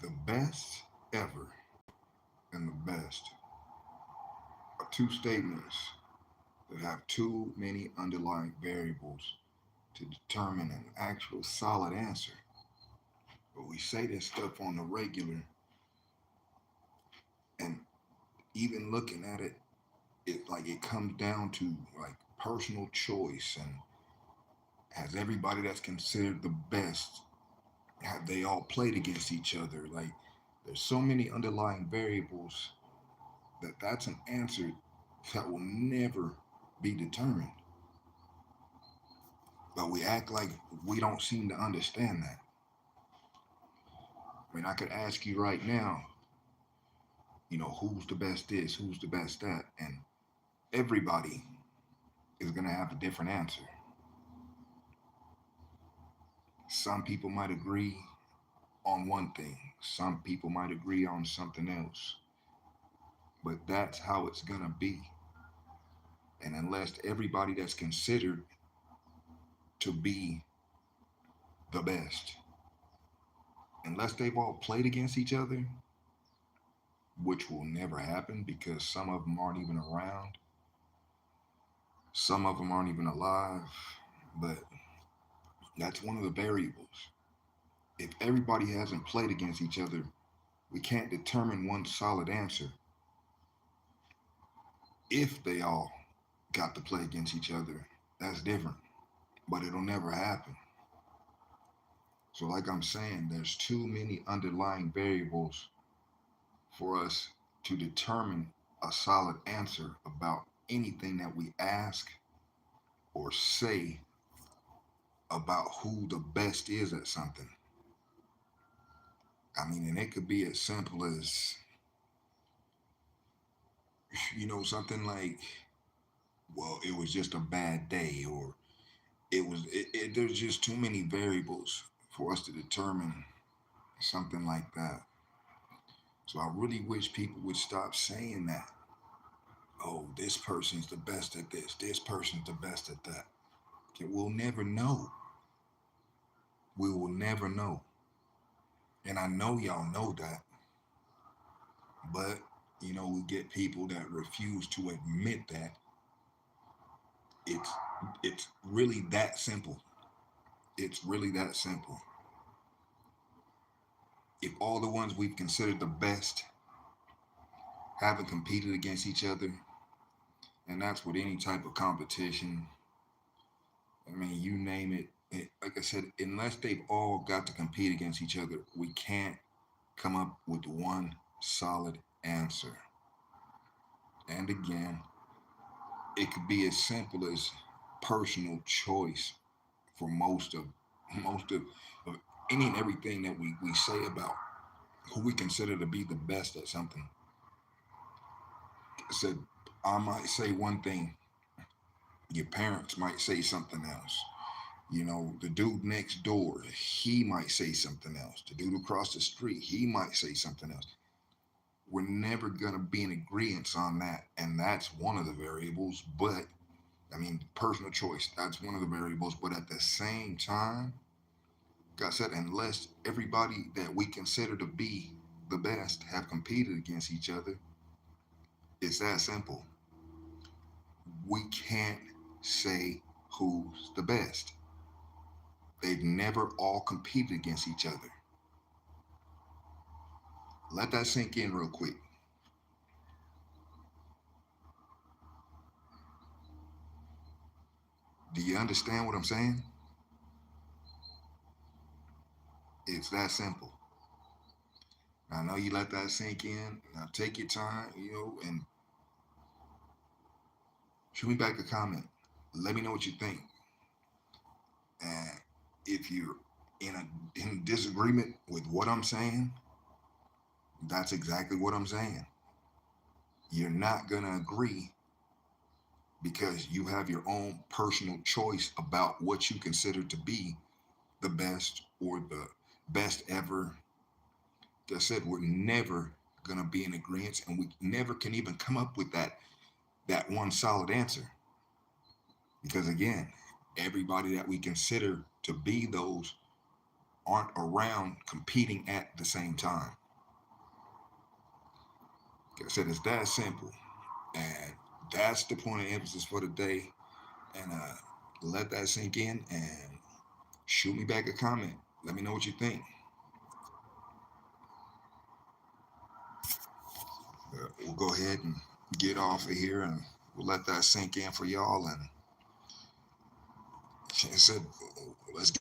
The best ever and the best are two statements that have too many underlying variables to determine an actual solid answer. But we say this stuff on the regular, and even looking at it, it comes down to like personal choice and has everybody that's considered the best have they all played against each other? Like there's so many underlying variables that that's an answer that will never be determined. But we act like we don't seem to understand that. I mean, I could ask you right now, who's the best this, who's the best that, and everybody is going to have a different answer. Some people might agree on one thing, some people might agree on something else, but that's how it's going to be. And unless everybody that's considered to be the best, unless they've all played against each other, which will never happen because some of them aren't even around, some of them aren't even alive, but that's one of the variables. If everybody hasn't played against each other, we can't determine one solid answer. If they all got to play against each other, that's different, but it'll never happen. So, like I'm saying, there's too many underlying variables for us to determine a solid answer about anything that we ask or say about who the best is at something. I mean, and it could be as simple as, something like, well, it was just a bad day, or there's just too many variables for us to determine something like that. So I really wish people would stop saying that. Oh, this person's the best at this person's the best at that. Okay, we'll never know. We will never know. And I know y'all know that, but we get people that refuse to admit that it's it's really that simple. It's really that simple. If all the ones we've considered the best haven't competed against each other, and that's with any type of competition, I mean, you name it, like I said, unless they've all got to compete against each other, we can't come up with one solid answer. And again, it could be as simple as personal choice for most of any and everything that we say about who we consider to be the best at something. I said I might say one thing, your parents might say something else. The dude next door, he might say something else. The dude across the street, he might say something else. We're never gonna be in agreement on that, and that's one of the variables. But I mean, personal choice, that's one of the variables. But at the same time, like I said, unless everybody that we consider to be the best have competed against each other, it's that simple. We can't say who's the best. They've never all competed against each other. Let that sink in real quick. Do you understand what I'm saying? It's that simple. I know you let that sink in. Now take your time, and shoot me back a comment. Let me know what you think. And if you're in disagreement with what I'm saying, that's exactly what I'm saying. You're not gonna agree because you have your own personal choice about what you consider to be the best or the best ever. Like I said, we're never gonna be in agreement, and we never can even come up with that one solid answer. Because again, everybody that we consider to be those aren't around competing at the same time. Like I said, it's that simple. And that's the point of emphasis for today. And let that sink in and shoot me back a comment. Let me know what you think. We'll go ahead and get off of here and we'll let that sink in for y'all. And like I said, let's